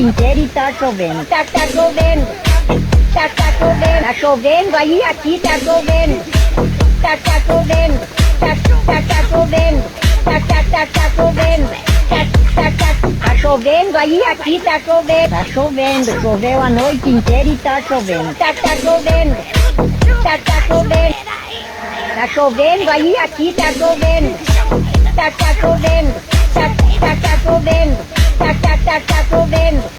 inteira e tá chovendo. Tá chovendo. Tá chovendo. Tá chovendo aí, aqui tá chovendo. Tá chovendo. Tá chovendo. Tá chovendo. Tá chovendo aí, aqui tá chovendo. Tá chovendo, choveu a noite inteira e tá chovendo. Tá chovendo. Tá chovendo. Tá chovendo aí, aqui tá chovendo. Tá chovendo. Tá chovendo. Tá chovendo.